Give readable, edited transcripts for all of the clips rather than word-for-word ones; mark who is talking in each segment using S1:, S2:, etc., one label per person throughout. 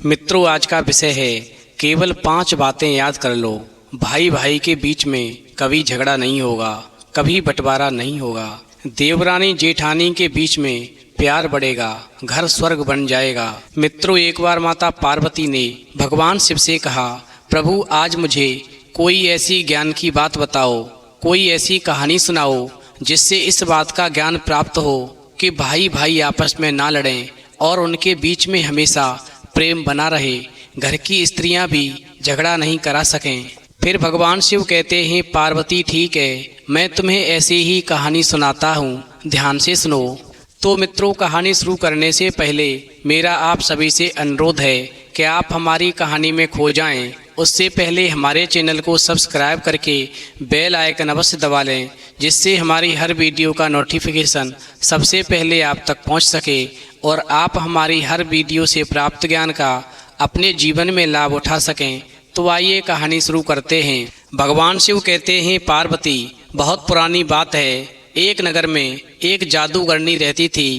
S1: मित्रों, आज का विषय है केवल 5 बातें याद कर लो। भाई भाई के बीच में कभी झगड़ा नहीं होगा, कभी बंटवारा नहीं होगा। देवरानी जेठानी के बीच में प्यार बढ़ेगा, घर स्वर्ग बन जाएगा। मित्रों, एक बार माता पार्वती ने भगवान शिव से कहा, प्रभु आज मुझे कोई ऐसी ज्ञान की बात बताओ, कोई ऐसी कहानी सुनाओ जिससे इस बात का ज्ञान प्राप्त हो कि भाई भाई आपस में ना लड़ें और उनके बीच में हमेशा प्रेम बना रहे, घर की स्त्रियां भी झगड़ा नहीं करा सकें। फिर भगवान शिव कहते हैं, पार्वती ठीक है, मैं तुम्हें ऐसी ही कहानी सुनाता हूँ, ध्यान से सुनो। तो मित्रों, कहानी शुरू करने से पहले मेरा आप सभी से अनुरोध है कि आप हमारी कहानी में खो जाएं। उससे पहले हमारे चैनल को सब्सक्राइब करके बेल आइकन अवश्य दबा लें, जिससे हमारी हर वीडियो का नोटिफिकेशन सबसे पहले आप तक पहुंच सके और आप हमारी हर वीडियो से प्राप्त ज्ञान का अपने जीवन में लाभ उठा सकें। तो आइए कहानी शुरू करते हैं। भगवान शिव कहते हैं, पार्वती बहुत पुरानी बात है, एक नगर में एक जादूगरनी रहती थी।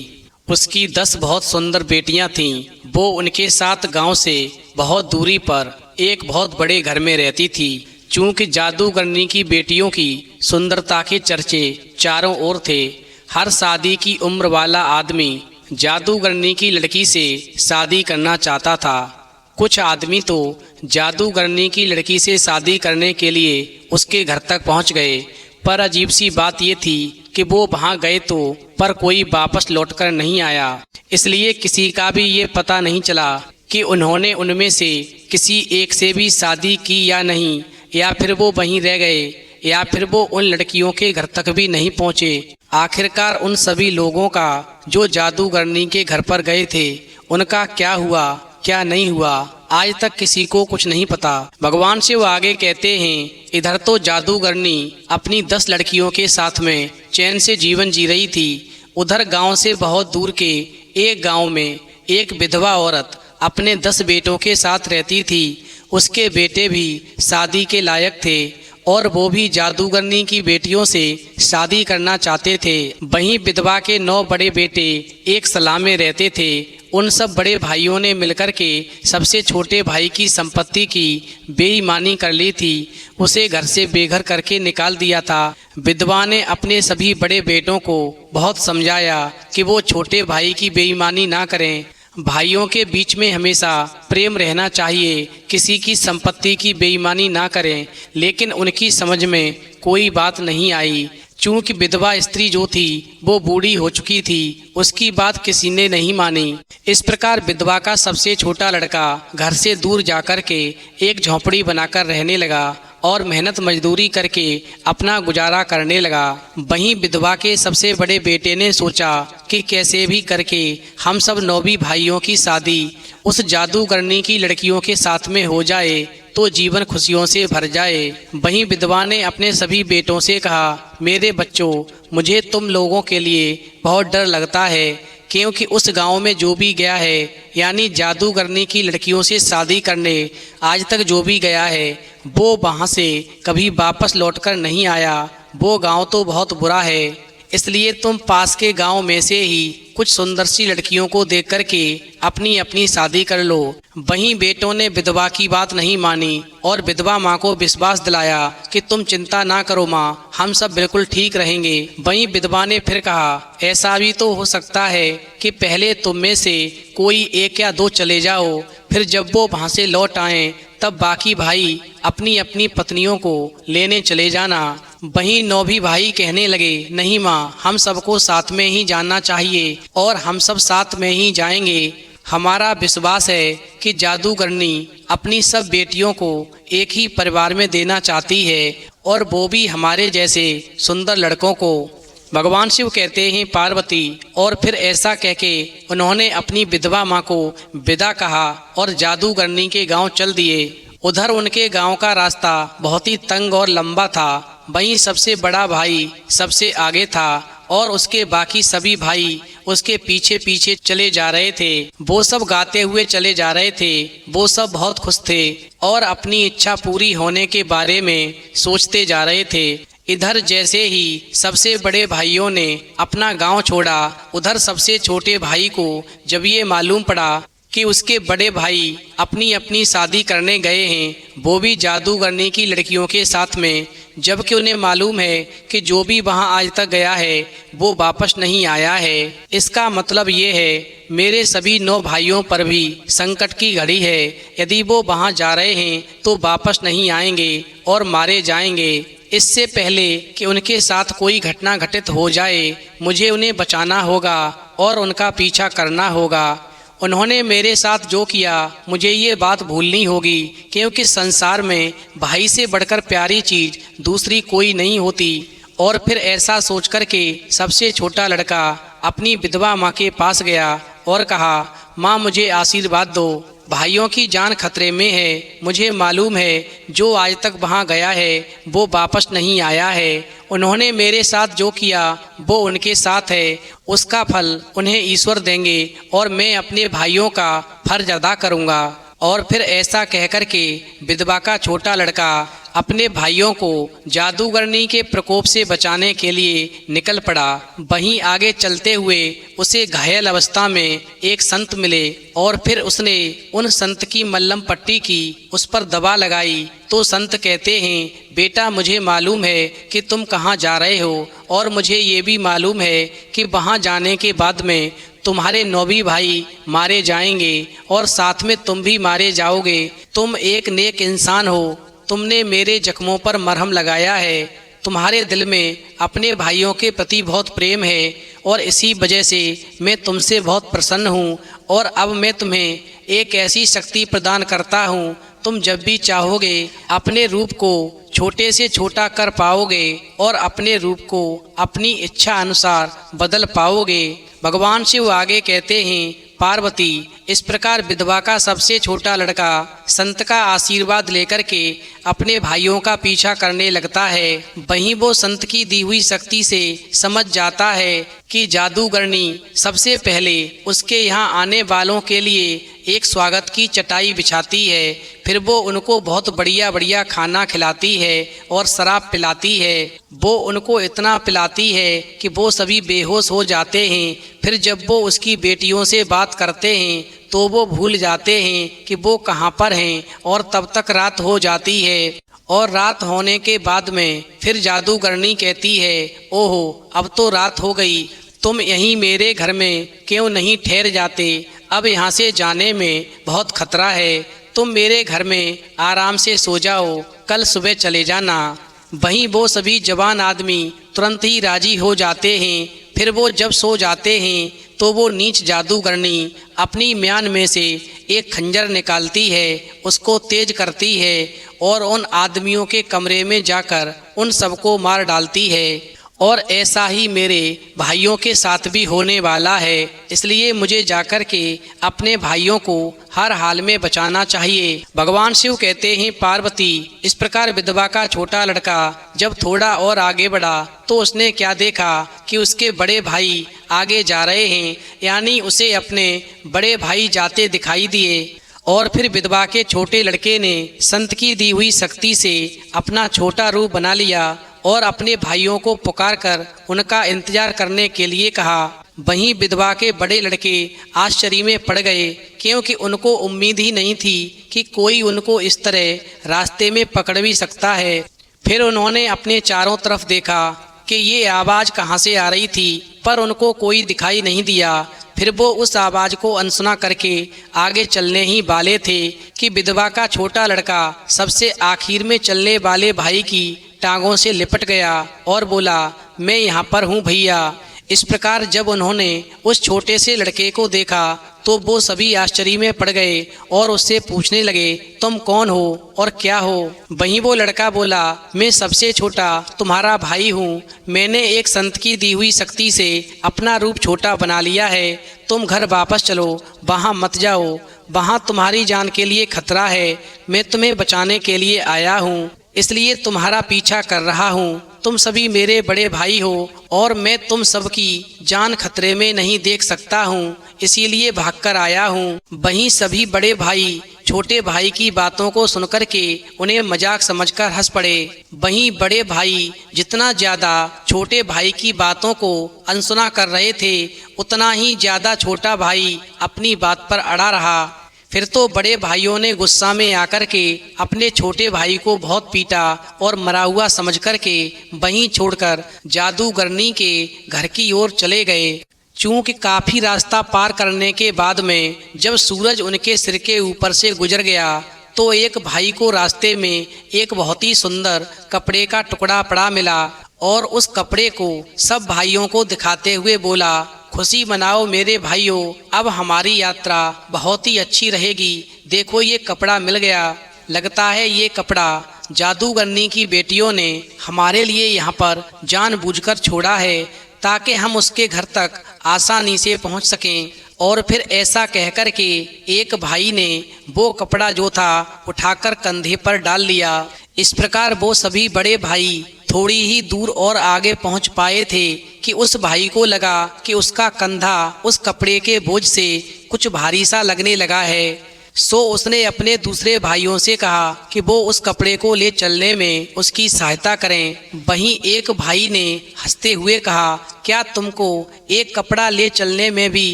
S1: उसकी 10 बहुत सुंदर बेटियां थीं। वो उनके साथ गांव से बहुत दूरी पर एक बहुत बड़े घर में रहती थी। चूंकि जादूगरनी की बेटियों की सुंदरता के चर्चे चारों ओर थे, हर शादी की उम्र वाला आदमी जादूगरनी की लड़की से शादी करना चाहता था। कुछ आदमी तो जादूगरनी की लड़की से शादी करने के लिए उसके घर तक पहुंच गए, पर अजीब सी बात ये थी कि वो वहां गए तो पर कोई वापस लौटकर नहीं आया। इसलिए किसी का भी ये पता नहीं चला कि उन्होंने उनमें से किसी एक से भी शादी की या नहीं, या फिर वो वहीं रह गए, या फिर वो उन लड़कियों के घर तक भी नहीं पहुंचे। आखिरकार उन सभी लोगों का जो जादूगरनी के घर पर गए थे, उनका क्या हुआ क्या नहीं हुआ, आज तक किसी को कुछ नहीं पता। भगवान शिव आगे कहते हैं, इधर तो जादूगरनी अपनी 10 लड़कियों के साथ में चैन से जीवन जी रही थी। उधर गांव से बहुत दूर के एक गांव में एक विधवा औरत अपने 10 बेटों के साथ रहती थी। उसके बेटे भी शादी के लायक थे और वो भी जादूगरनी की बेटियों से शादी करना चाहते थे। वहीं विधवा के 9 बड़े बेटे एक सलाह में रहते थे। उन सब बड़े भाइयों ने मिलकर के सबसे छोटे भाई की संपत्ति की बेईमानी कर ली थी, उसे घर से बेघर करके निकाल दिया था। विधवा ने अपने सभी बड़े बेटों को बहुत समझाया कि वो छोटे भाई की बेईमानी ना करें, भाइयों के बीच में हमेशा प्रेम रहना चाहिए, किसी की संपत्ति की बेईमानी ना करें, लेकिन उनकी समझ में कोई बात नहीं आई। चूंकि विधवा स्त्री जो थी वो बूढ़ी हो चुकी थी, उसकी बात किसी ने नहीं मानी। इस प्रकार विधवा का सबसे छोटा लड़का घर से दूर जाकर के एक झोंपड़ी बनाकर रहने लगा और मेहनत मजदूरी करके अपना गुजारा करने लगा। वहीं विधवा के सबसे बड़े बेटे ने सोचा कि कैसे भी करके हम सब 9 भाइयों की शादी उस जादूगरनी की लड़कियों के साथ में हो जाए तो जीवन खुशियों से भर जाए। वहीं विधवा ने अपने सभी बेटों से कहा, मेरे बच्चों, मुझे तुम लोगों के लिए बहुत डर लगता है, क्योंकि उस गांव में जो भी गया है, यानी जादूगरनी की लड़कियों से शादी करने आज तक जो भी गया है, वो वहां से कभी वापस लौटकर नहीं आया। वो गांव तो बहुत बुरा है, इसलिए तुम पास के गांव में से ही कुछ सुंदर सी लड़कियों को देख करके अपनी अपनी शादी कर लो। वहीं बेटों ने विधवा की बात नहीं मानी और विधवा माँ को विश्वास दिलाया कि तुम चिंता ना करो माँ, हम सब बिल्कुल ठीक रहेंगे। वहीं विधवा ने फिर कहा, ऐसा भी तो हो सकता है कि पहले तुम में से कोई 1 या 2 चले जाओ, फिर जब वो वहाँ से लौट आएं तब बाकी भाई अपनी अपनी पत्नियों को लेने चले जाना। वहीं 9 भाई कहने लगे, नहीं माँ, हम सबको साथ में ही जाना चाहिए और हम सब साथ में ही जाएंगे। हमारा विश्वास है कि जादूगरनी अपनी सब बेटियों को एक ही परिवार में देना चाहती है और वो भी हमारे जैसे सुंदर लड़कों को। भगवान शिव कहते हैं, पार्वती, और फिर ऐसा कह के उन्होंने अपनी विधवा माँ को विदा कहा और जादूगरनी के गांव चल दिए। उधर उनके गांव का रास्ता बहुत ही तंग और लंबा था। वहीं सबसे बड़ा भाई सबसे आगे था और उसके बाकी सभी भाई उसके पीछे पीछे चले जा रहे थे। वो सब गाते हुए चले जा रहे थे। वो सब बहुत खुश थे और अपनी इच्छा पूरी होने के बारे में सोचते जा रहे थे। इधर जैसे ही सबसे बड़े भाइयों ने अपना गांव छोड़ा, उधर सबसे छोटे भाई को जब ये मालूम पड़ा कि उसके बड़े भाई अपनी अपनी शादी करने गए हैं, वो भी जादूगरनी की लड़कियों के साथ में, जबकि उन्हें मालूम है कि जो भी वहां आज तक गया है वो वापस नहीं आया है। इसका मतलब ये है मेरे सभी 9 भाइयों पर भी संकट की घड़ी है। यदि वो वहां जा रहे हैं तो वापस नहीं आएंगे और मारे जाएंगे। इससे पहले कि उनके साथ कोई घटना घटित हो जाए, मुझे उन्हें बचाना होगा और उनका पीछा करना होगा। उन्होंने मेरे साथ जो किया मुझे ये बात भूलनी होगी, क्योंकि संसार में भाई से बढ़कर प्यारी चीज़ दूसरी कोई नहीं होती। और फिर ऐसा सोच कर के सबसे छोटा लड़का अपनी विधवा माँ के पास गया और कहा, माँ मुझे आशीर्वाद दो, भाइयों की जान खतरे में है। मुझे मालूम है जो आज तक वहाँ गया है वो वापस नहीं आया है। उन्होंने मेरे साथ जो किया वो उनके साथ है, उसका फल उन्हें ईश्वर देंगे और मैं अपने भाइयों का फर्ज अदा करूँगा। और फिर ऐसा कहकर के विधवा का छोटा लड़का अपने भाइयों को जादूगरनी के प्रकोप से बचाने के लिए निकल पड़ा। वहीं आगे चलते हुए उसे घायल अवस्था में एक संत मिले और फिर उसने उन संत की मल्लम पट्टी की, उस पर दवा लगाई तो संत कहते हैं, बेटा मुझे मालूम है कि तुम कहाँ जा रहे हो और मुझे ये भी मालूम है कि वहाँ जाने के बाद में तुम्हारे 9 भी भाई मारे जाएंगे और साथ में तुम भी मारे जाओगे। तुम एक नेक इंसान हो, तुमने मेरे जख्मों पर मरहम लगाया है, तुम्हारे दिल में अपने भाइयों के प्रति बहुत प्रेम है और इसी वजह से मैं तुमसे बहुत प्रसन्न हूँ। और अब मैं तुम्हें एक ऐसी शक्ति प्रदान करता हूँ, तुम जब भी चाहोगे अपने रूप को छोटे से छोटा कर पाओगे और अपने रूप को अपनी इच्छा अनुसार बदल पाओगे। भगवान शिव आगे कहते हैं, पार्वती इस प्रकार विधवा का सबसे छोटा लड़का संत का आशीर्वाद लेकर के अपने भाइयों का पीछा करने लगता है। वहीं वो संत की दी हुई शक्ति से समझ जाता है कि जादूगरनी सबसे पहले उसके यहाँ आने वालों के लिए एक स्वागत की चटाई बिछाती है, फिर वो उनको बहुत बढ़िया बढ़िया खाना खिलाती है और शराब पिलाती है। वो उनको इतना पिलाती है कि वो सभी बेहोश हो जाते हैं। फिर जब वो उसकी बेटियों से बात करते हैं तो वो भूल जाते हैं कि वो कहाँ पर हैं और तब तक रात हो जाती है। और रात होने के बाद में फिर जादूगरनी कहती है, ओहो अब तो रात हो गई, तुम यहीं मेरे घर में क्यों नहीं ठहर जाते? अब यहाँ से जाने में बहुत खतरा है, तुम मेरे घर में आराम से सो जाओ, कल सुबह चले जाना। वहीं वो सभी जवान आदमी तुरंत ही राजी हो जाते हैं। फिर वो जब सो जाते हैं तो वो नीच जादूगरनी अपनी म्यान में से एक खंजर निकालती है, उसको तेज करती है और उन आदमियों के कमरे में जाकर उन सबको मार डालती है। और ऐसा ही मेरे भाइयों के साथ भी होने वाला है, इसलिए मुझे जाकर के अपने भाइयों को हर हाल में बचाना चाहिए। भगवान शिव कहते हैं, पार्वती इस प्रकार विधवा का छोटा लड़का जब थोड़ा और आगे बढ़ा तो उसने क्या देखा कि उसके बड़े भाई आगे जा रहे हैं, यानी उसे अपने बड़े भाई जाते दिखाई दिए। और फिर विधवा के छोटे लड़के ने संत की दी हुई शक्ति से अपना छोटा रूप बना लिया और अपने भाइयों को पुकार कर उनका इंतजार करने के लिए कहा। वहीं विधवा के बड़े लड़के आश्चर्य में पड़ गए, क्योंकि उनको उम्मीद ही नहीं थी कि कोई उनको इस तरह रास्ते में पकड़ भी सकता है। फिर उन्होंने अपने चारों तरफ देखा कि ये आवाज़ कहाँ से आ रही थी, पर उनको कोई दिखाई नहीं दिया। फिर वो उस आवाज़ को अनसुना करके आगे चलने ही वाले थे कि विधवा का छोटा लड़का सबसे आखिर में चलने वाले भाई की टांगों से लिपट गया और बोला, मैं यहाँ पर हूँ भैया। इस प्रकार जब उन्होंने उस छोटे से लड़के को देखा तो वो सभी आश्चर्य में पड़ गए और उससे पूछने लगे, तुम कौन हो और क्या हो? वहीं वो लड़का बोला, मैं सबसे छोटा तुम्हारा भाई हूँ, मैंने एक संत की दी हुई शक्ति से अपना रूप छोटा बना लिया है, तुम घर वापस चलो, वहाँ मत जाओ, वहाँ तुम्हारी जान के लिए खतरा है। मैं तुम्हें बचाने के लिए आया हूँ, इसलिए तुम्हारा पीछा कर रहा हूँ। तुम सभी मेरे बड़े भाई हो और मैं तुम सबकी जान खतरे में नहीं देख सकता हूँ, इसीलिए भागकर आया हूँ। वहीं सभी बड़े भाई छोटे भाई की बातों को सुनकर के उन्हें मजाक समझकर हंस पड़े। वहीं बड़े भाई जितना ज्यादा छोटे भाई की बातों को अनसुना कर रहे थे, उतना ही ज्यादा छोटा भाई अपनी बात पर अड़ा रहा। फिर तो बड़े भाइयों ने गुस्सा में आकर के अपने छोटे भाई को बहुत पीटा और मरा हुआ समझ कर के वहीं छोड़कर जादूगरनी के घर की ओर चले गए। चूंकि काफी रास्ता पार करने के बाद में जब सूरज उनके सिर के ऊपर से गुजर गया, तो एक भाई को रास्ते में एक बहुत ही सुंदर कपड़े का टुकड़ा पड़ा मिला और उस कपड़े को सब भाइयों को दिखाते हुए बोला, खुशी मनाओ मेरे भाइयों, अब हमारी यात्रा बहुत ही अच्छी रहेगी। देखो ये कपड़ा मिल गया, लगता है ये कपड़ा जादूगरनी की बेटियों ने हमारे लिए यहाँ पर जानबूझकर छोड़ा है ताकि हम उसके घर तक आसानी से पहुँच सकें। और फिर ऐसा कहकर के एक भाई ने वो कपड़ा जो था उठाकर कंधे पर डाल लिया। इस प्रकार वो सभी बड़े भाई थोड़ी ही दूर और आगे पहुंच पाए थे कि उस भाई को लगा कि उसका कंधा उस कपड़े के बोझ से कुछ भारी सा लगने लगा है। सो उसने अपने दूसरे भाइयों से कहा कि वो उस कपड़े को ले चलने में उसकी सहायता करें। वहीं एक भाई ने हंसते हुए कहा, क्या तुमको एक कपड़ा ले चलने में भी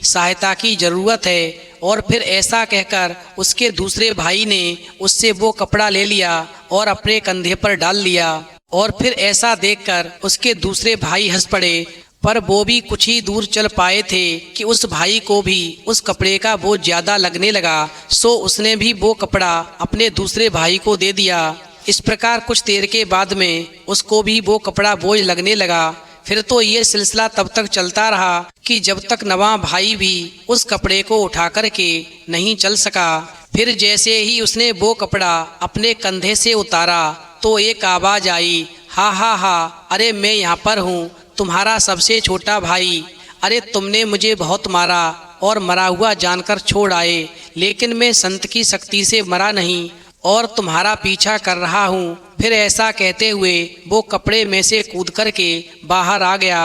S1: सहायता की ज़रूरत है? और फिर ऐसा कहकर उसके दूसरे भाई ने उससे वो कपड़ा ले लिया और अपने कंधे पर डाल लिया। और फिर ऐसा देखकर उसके दूसरे भाई हंस पड़े, पर वो भी कुछ ही दूर चल पाए थे कि उस भाई को भी उस कपड़े का बोझ ज़्यादा लगने लगा। सो उसने भी वो कपड़ा अपने दूसरे भाई को दे दिया। इस प्रकार कुछ देर के बाद में उसको भी वो कपड़ा बोझ लगने लगा। फिर तो ये सिलसिला तब तक चलता रहा कि जब तक नवा भाई भी उस कपड़े को उठा कर के नहीं चल सका। फिर जैसे ही उसने वो कपड़ा अपने कंधे से उतारा तो एक आवाज़ आई, हा हा हा, अरे मैं यहाँ पर हूँ, तुम्हारा सबसे छोटा भाई। अरे तुमने मुझे बहुत मारा और मरा हुआ जानकर छोड़ आए, लेकिन मैं संत की शक्ति से मरा नहीं और तुम्हारा पीछा कर रहा हूँ। फिर ऐसा कहते हुए वो कपड़े में से कूद कर के बाहर आ गया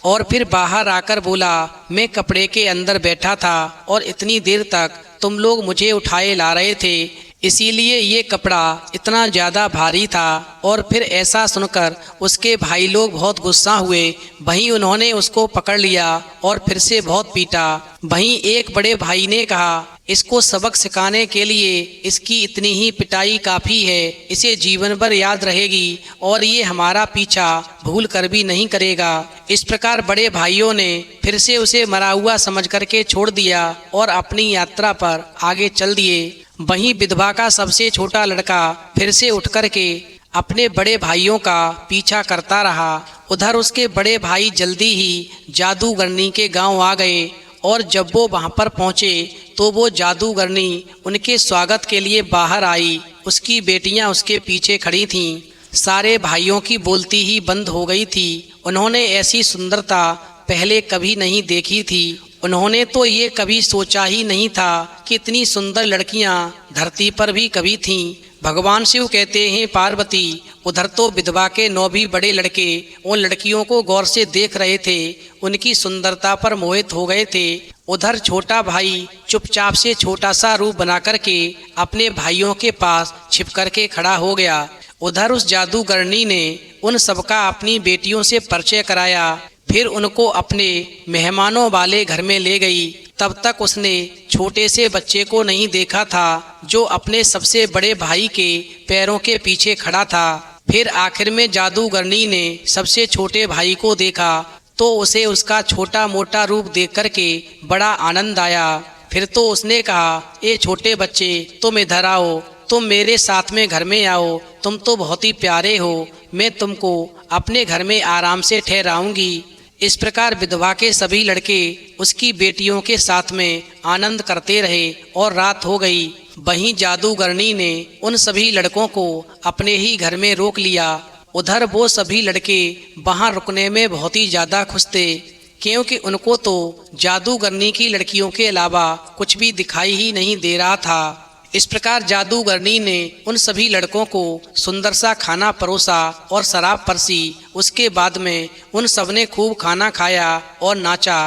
S1: और फिर बाहर आकर बोला, मैं कपड़े के अंदर बैठा था और इतनी देर तक तुम लोग मुझे उठाए ला रहे थे, इसीलिए ये कपड़ा इतना ज़्यादा भारी था। और फिर ऐसा सुनकर उसके भाई लोग बहुत गुस्सा हुए। वहीं उन्होंने उसको पकड़ लिया और फिर से बहुत पीटा। वहीं एक बड़े भाई ने कहा, इसको सबक सिखाने के लिए इसकी इतनी ही पिटाई काफ़ी है, इसे जीवन भर याद रहेगी और ये हमारा पीछा भूल कर भी नहीं करेगा। इस प्रकार बड़े भाइयों ने फिर से उसे मरा हुआ समझ करके छोड़ दिया और अपनी यात्रा पर आगे चल दिए। वहीं विधवा का सबसे छोटा लड़का फिर से उठ कर के अपने बड़े भाइयों का पीछा करता रहा। उधर उसके बड़े भाई जल्दी ही जादूगरनी के गांव आ गए और जब वो वहां पर पहुंचे तो वो जादूगरनी उनके स्वागत के लिए बाहर आई। उसकी बेटियां उसके पीछे खड़ी थीं। सारे भाइयों की बोलती ही बंद हो गई थी। उन्होंने ऐसी सुंदरता पहले कभी नहीं देखी थी। उन्होंने तो ये कभी सोचा ही नहीं था कि इतनी सुंदर लड़कियां धरती पर भी कभी थीं। भगवान शिव कहते हैं, पार्वती, उधर तो विधवा के 9 भी बड़े लड़के उन लड़कियों को गौर से देख रहे थे, उनकी सुंदरता पर मोहित हो गए थे। उधर छोटा भाई चुपचाप से छोटा सा रूप बना करके अपने भाइयों के पास छिप करके खड़ा हो गया। उधर उस जादूगरनी ने उन सबका अपनी बेटियों से परिचय कराया। फिर उनको अपने मेहमानों वाले घर में ले गई। तब तक उसने छोटे से बच्चे को नहीं देखा था जो अपने सबसे बड़े भाई के पैरों के पीछे खड़ा था। फिर आखिर में जादूगरनी ने सबसे छोटे भाई को देखा तो उसे उसका छोटा मोटा रूप देख करके बड़ा आनंद आया। फिर तो उसने कहा, ए छोटे बच्चे, तुम इधर आओ, तुम मेरे साथ में घर में आओ, तुम तो बहुत ही प्यारे हो, मैं तुमको अपने घर में आराम से ठहराऊंगी। इस प्रकार विधवा के सभी लड़के उसकी बेटियों के साथ में आनंद करते रहे और रात हो गई। वहीं जादूगरनी ने उन सभी लड़कों को अपने ही घर में रोक लिया। उधर वो सभी लड़के वहां रुकने में बहुत ही ज़्यादा खुश थे, क्योंकि उनको तो जादूगरनी की लड़कियों के अलावा कुछ भी दिखाई ही नहीं दे रहा था। इस प्रकार जादूगरनी ने उन सभी लड़कों को सुंदर सा खाना परोसा और शराब परसी। उसके बाद में उन सब ने खूब खाना खाया और नाचा।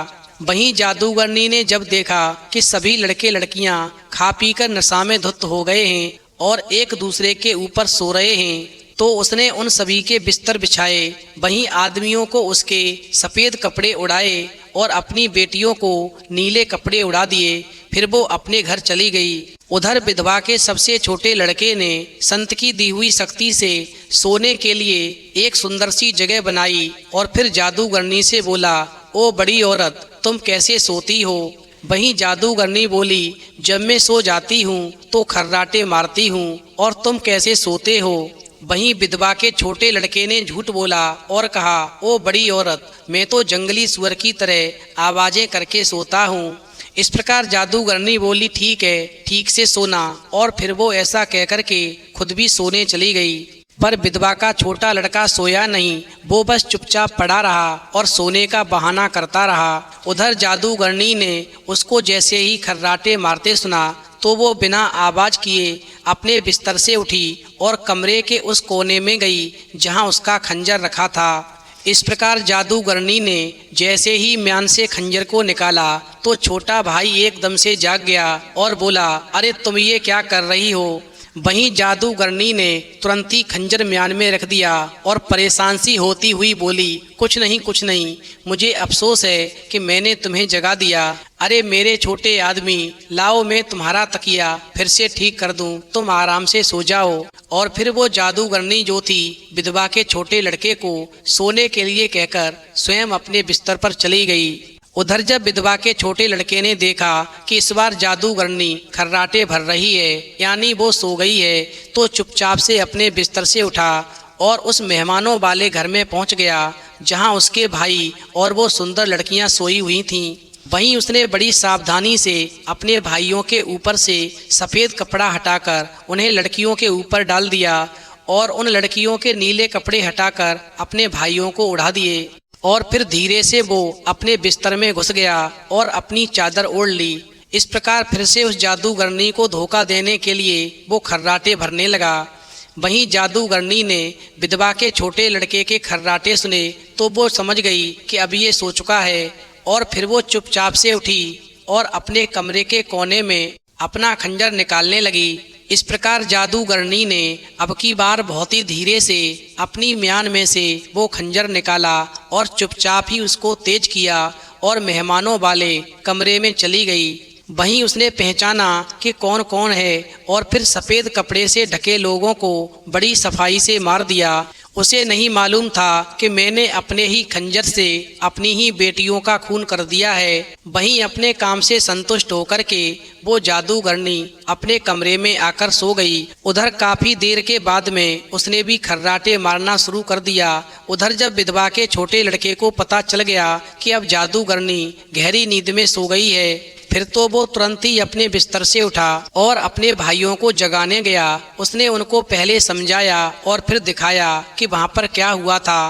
S1: वहीं जादूगरनी ने जब देखा कि सभी लड़के लड़कियां खा पीकर नशा में धुत हो गए हैं और एक दूसरे के ऊपर सो रहे हैं, तो उसने उन सभी के बिस्तर बिछाए, वहीं आदमियों को उसके सफ़ेद कपड़े उड़ाए और अपनी बेटियों को नीले कपड़े उड़ा दिए। फिर वो अपने घर चली गई। उधर विधवा के सबसे छोटे लड़के ने संत की दी हुई शक्ति से सोने के लिए एक सुंदर सी जगह बनाई और फिर जादूगरनी से बोला, ओ बड़ी औरत, तुम कैसे सोती हो? वहीं जादूगरनी बोली, जब मैं सो जाती हूँ तो खर्राटे मारती हूँ, और तुम कैसे सोते हो? वहीं विधवा के छोटे लड़के ने झूठ बोला और कहा, ओ बड़ी औरत, मैं तो जंगली सुअर की तरह आवाजें करके सोता हूँ। इस प्रकार जादूगरनी बोली, ठीक है, ठीक से सोना, और फिर वो ऐसा कहकर के खुद भी सोने चली गई। पर विधवा का छोटा लड़का सोया नहीं, वो बस चुपचाप पड़ा रहा और सोने का बहाना करता रहा। उधर जादूगरनी ने उसको जैसे ही खर्राटे मारते सुना तो वो बिना आवाज किए अपने बिस्तर से उठी और कमरे के उस कोने में गई जहां उसका खंजर रखा था। इस प्रकार जादूगरनी ने जैसे ही म्यान से खंजर को निकाला तो छोटा भाई एकदम से जाग गया और बोला, अरे तुम ये क्या कर रही हो? वहीं जादूगरनी ने तुरंत ही खंजर म्यान में रख दिया और परेशान सी होती हुई बोली, कुछ नहीं कुछ नहीं, मुझे अफसोस है कि मैंने तुम्हें जगा दिया। अरे मेरे छोटे आदमी, लाओ मैं तुम्हारा तकिया फिर से ठीक कर दूं, तुम आराम से सो जाओ। और फिर वो जादूगरनी जो थी विधवा के छोटे लड़के को सोने के लिए कहकर स्वयं अपने बिस्तर पर चली गई। उधर जब विधवा के छोटे लड़के ने देखा कि इस बार जादूगरनी खर्राटे भर रही है, यानी वो सो गई है, तो चुपचाप से अपने बिस्तर से उठा और उस मेहमानों वाले घर में पहुंच गया जहां उसके भाई और वो सुंदर लड़कियां सोई हुई थीं। वहीं उसने बड़ी सावधानी से अपने भाइयों के ऊपर से सफ़ेद कपड़ा हटाकर उन्हें लड़कियों के ऊपर डाल दिया और उन लड़कियों के नीले कपड़े हटाकर अपने भाइयों को उड़ा दिए। और फिर धीरे से वो अपने बिस्तर में घुस गया और अपनी चादर ओढ़ ली। इस प्रकार फिर से उस जादूगरनी को धोखा देने के लिए वो खर्राटे भरने लगा। वहीं जादूगरनी ने विधवा के छोटे लड़के के खर्राटे सुने तो वो समझ गई कि अब ये सो चुका है, और फिर वो चुपचाप से उठी और अपने कमरे के कोने में अपना खंजर निकालने लगी। इस प्रकार जादूगरनी ने अब की बार बहुत ही धीरे से अपनी म्यान में से वो खंजर निकाला और चुपचाप ही उसको तेज किया और मेहमानों वाले कमरे में चली गई। वहीं उसने पहचाना कि कौन कौन है और फिर सफ़ेद कपड़े से ढके लोगों को बड़ी सफाई से मार दिया। उसे नहीं मालूम था कि मैंने अपने ही खंजर से अपनी ही बेटियों का खून कर दिया है। वहीं अपने काम से संतुष्ट होकर के वो जादूगरनी अपने कमरे में आकर सो गई। उधर काफ़ी देर के बाद में उसने भी खर्राटे मारना शुरू कर दिया। उधर जब विधवा के छोटे लड़के को पता चल गया कि अब जादूगरनी गहरी नींद में सो गई है, फिर तो वो तुरंत ही अपने बिस्तर से उठा और अपने भाइयों को जगाने गया। उसने उनको पहले समझाया और फिर दिखाया कि वहाँ पर क्या हुआ था।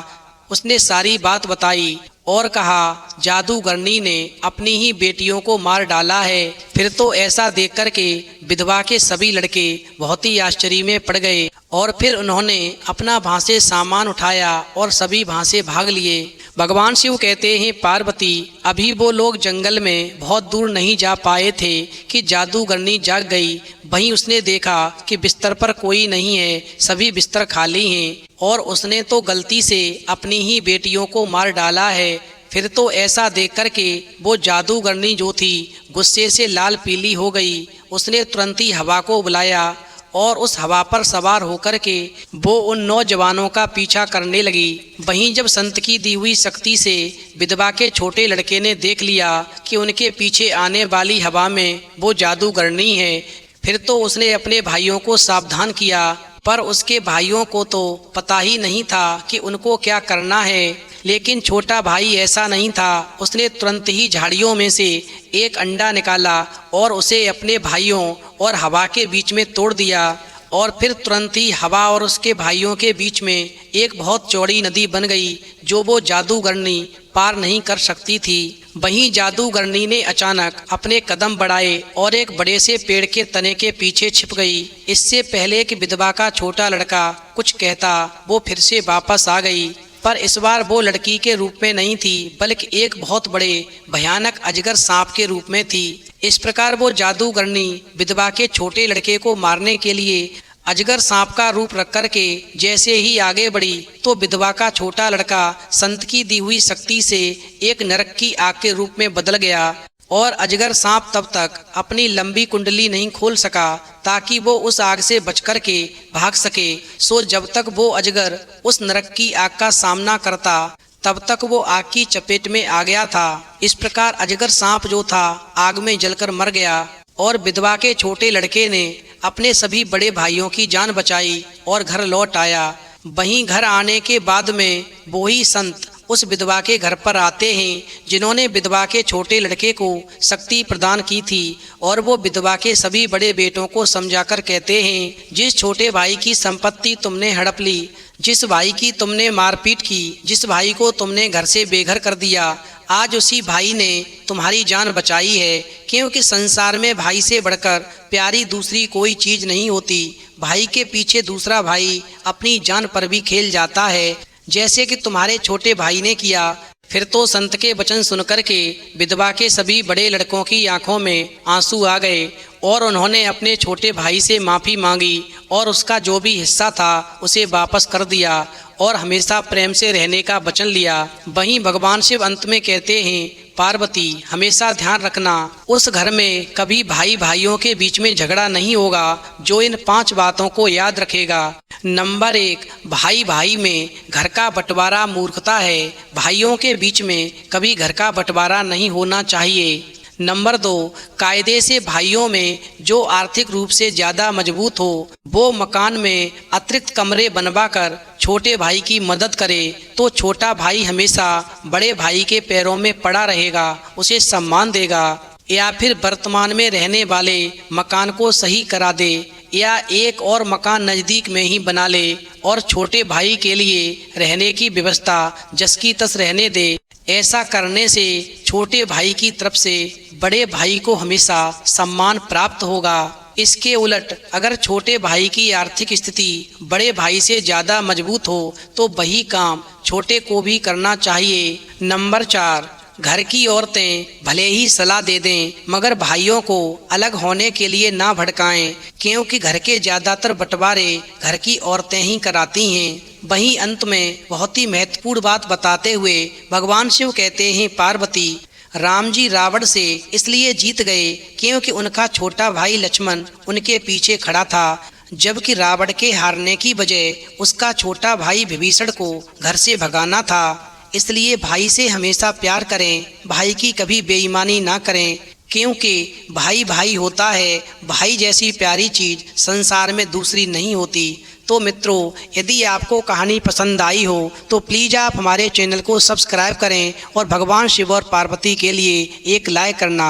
S1: उसने सारी बात बताई और कहा, जादूगरनी ने अपनी ही बेटियों को मार डाला है। फिर तो ऐसा देख कर के विधवा के सभी लड़के बहुत ही आश्चर्य में पड़ गए और फिर उन्होंने अपना वहाँ से सामान उठाया और सभी वहाँ से भाग लिए। भगवान शिव कहते हैं, पार्वती, अभी वो लोग जंगल में बहुत दूर नहीं जा पाए थे कि जादूगरनी जाग गई। वहीं उसने देखा कि बिस्तर पर कोई नहीं है, सभी बिस्तर खाली हैं और उसने तो गलती से अपनी ही बेटियों को मार डाला है। फिर तो ऐसा देख कर के वो जादूगरनी जो थी गुस्से से लाल पीली हो गई। उसने तुरंत ही हवा को बुलाया और उस हवा पर सवार होकर के वो उन नौजवानों का पीछा करने लगी। वहीं जब संत की दी हुई शक्ति से विधवा के छोटे लड़के ने देख लिया कि उनके पीछे आने वाली हवा में वो जादूगरनी है, फिर तो उसने अपने भाइयों को सावधान किया। पर उसके भाइयों को तो पता ही नहीं था कि उनको क्या करना है। लेकिन छोटा भाई ऐसा नहीं था। उसने तुरंत ही झाड़ियों में से एक अंडा निकाला और उसे अपने भाइयों और हवा के बीच में तोड़ दिया और फिर तुरंत ही हवा और उसके भाइयों के बीच में एक बहुत चौड़ी नदी बन गई जो वो जादूगरनी पार नहीं कर सकती थी। वहीं जादूगरनी ने अचानक अपने कदम बढ़ाए और एक बड़े से पेड़ के तने के पीछे छिप गई। इससे पहले कि विधवा का छोटा लड़का कुछ कहता वो फिर से वापस आ गई। पर इस बार वो लड़की के रूप में नहीं थी, बल्कि एक बहुत बड़े भयानक अजगर सांप के रूप में थी। इस प्रकार वो जादूगरनी विधवा के छोटे लड़के को मारने के लिए अजगर सांप का रूप रख करके जैसे ही आगे बढ़ी तो विधवा का छोटा लड़का संत की दी हुई शक्ति से एक नरक की आग के रूप में बदल गया और अजगर सांप तब तक अपनी लंबी कुंडली नहीं खोल सका ताकि वो उस आग से बच कर के भाग सके। सो जब तक वो अजगर उस नरक की आग का सामना करता तब तक वो आग की चपेट में आ गया था। इस प्रकार अजगर सांप जो था आग में जलकर मर गया और विधवा के छोटे लड़के ने अपने सभी बड़े भाइयों की जान बचाई और घर लौट आया। वहीं घर आने के बाद में वो ही संत उस विधवा के घर पर आते हैं जिन्होंने विधवा के छोटे लड़के को शक्ति प्रदान की थी और वो विधवा के सभी बड़े बेटों को समझाकर कहते हैं, जिस छोटे भाई की संपत्ति तुमने हड़प ली, जिस भाई की तुमने मारपीट की, जिस भाई को तुमने घर से बेघर कर दिया, आज उसी भाई ने तुम्हारी जान बचाई है। क्योंकि संसार में भाई से बढ़कर प्यारी दूसरी कोई चीज नहीं होती। भाई के पीछे दूसरा भाई अपनी जान पर भी खेल जाता है, जैसे कि तुम्हारे छोटे भाई ने किया। फिर तो संत के वचन सुनकर के विधवा के सभी बड़े लड़कों की आंखों में आंसू आ गए और उन्होंने अपने छोटे भाई से माफ़ी मांगी और उसका जो भी हिस्सा था उसे वापस कर दिया और हमेशा प्रेम से रहने का वचन लिया। वहीं भगवान शिव अंत में कहते हैं, पार्वती हमेशा ध्यान रखना, उस घर में कभी भाई भाइयों के बीच में झगड़ा नहीं होगा जो इन 5 बातों को याद रखेगा। नंबर 1, भाई भाई में घर का बंटवारा मूर्खता है। भाइयों के बीच में कभी घर का बंटवारा नहीं होना चाहिए। नंबर 2, कायदे से भाइयों में जो आर्थिक रूप से ज़्यादा मजबूत हो वो मकान में अतिरिक्त कमरे बनवाकर छोटे भाई की मदद करे तो छोटा भाई हमेशा बड़े भाई के पैरों में पड़ा रहेगा, उसे सम्मान देगा। या फिर वर्तमान में रहने वाले मकान को सही करा दे या एक और मकान नज़दीक में ही बना ले और छोटे भाई के लिए रहने की व्यवस्था जस की तस रहने दे। ऐसा करने से छोटे भाई की तरफ से बड़े भाई को हमेशा सम्मान प्राप्त होगा। इसके उलट अगर छोटे भाई की आर्थिक स्थिति बड़े भाई से ज़्यादा मजबूत हो तो वही काम छोटे को भी करना चाहिए। नंबर 4, घर की औरतें भले ही सलाह दे दें मगर भाइयों को अलग होने के लिए ना भड़काएं, क्योंकि घर के ज़्यादातर बंटवारे घर की औरतें ही कराती हैं। वहीं अंत में बहुत ही महत्वपूर्ण बात बताते हुए भगवान शिव कहते हैं, पार्वती राम जी रावण से इसलिए जीत गए क्योंकि उनका छोटा भाई लक्ष्मण उनके पीछे खड़ा था, जबकि रावण के हारने की वजह उसका छोटा भाई विभीषण को घर से भगाना था। इसलिए भाई से हमेशा प्यार करें, भाई की कभी बेईमानी ना करें, क्योंकि भाई भाई होता है। भाई जैसी प्यारी चीज़ संसार में दूसरी नहीं होती। तो मित्रों, यदि आपको कहानी पसंद आई हो तो प्लीज़ आप हमारे चैनल को सब्सक्राइब करें और भगवान शिव और पार्वती के लिए एक लाइक करना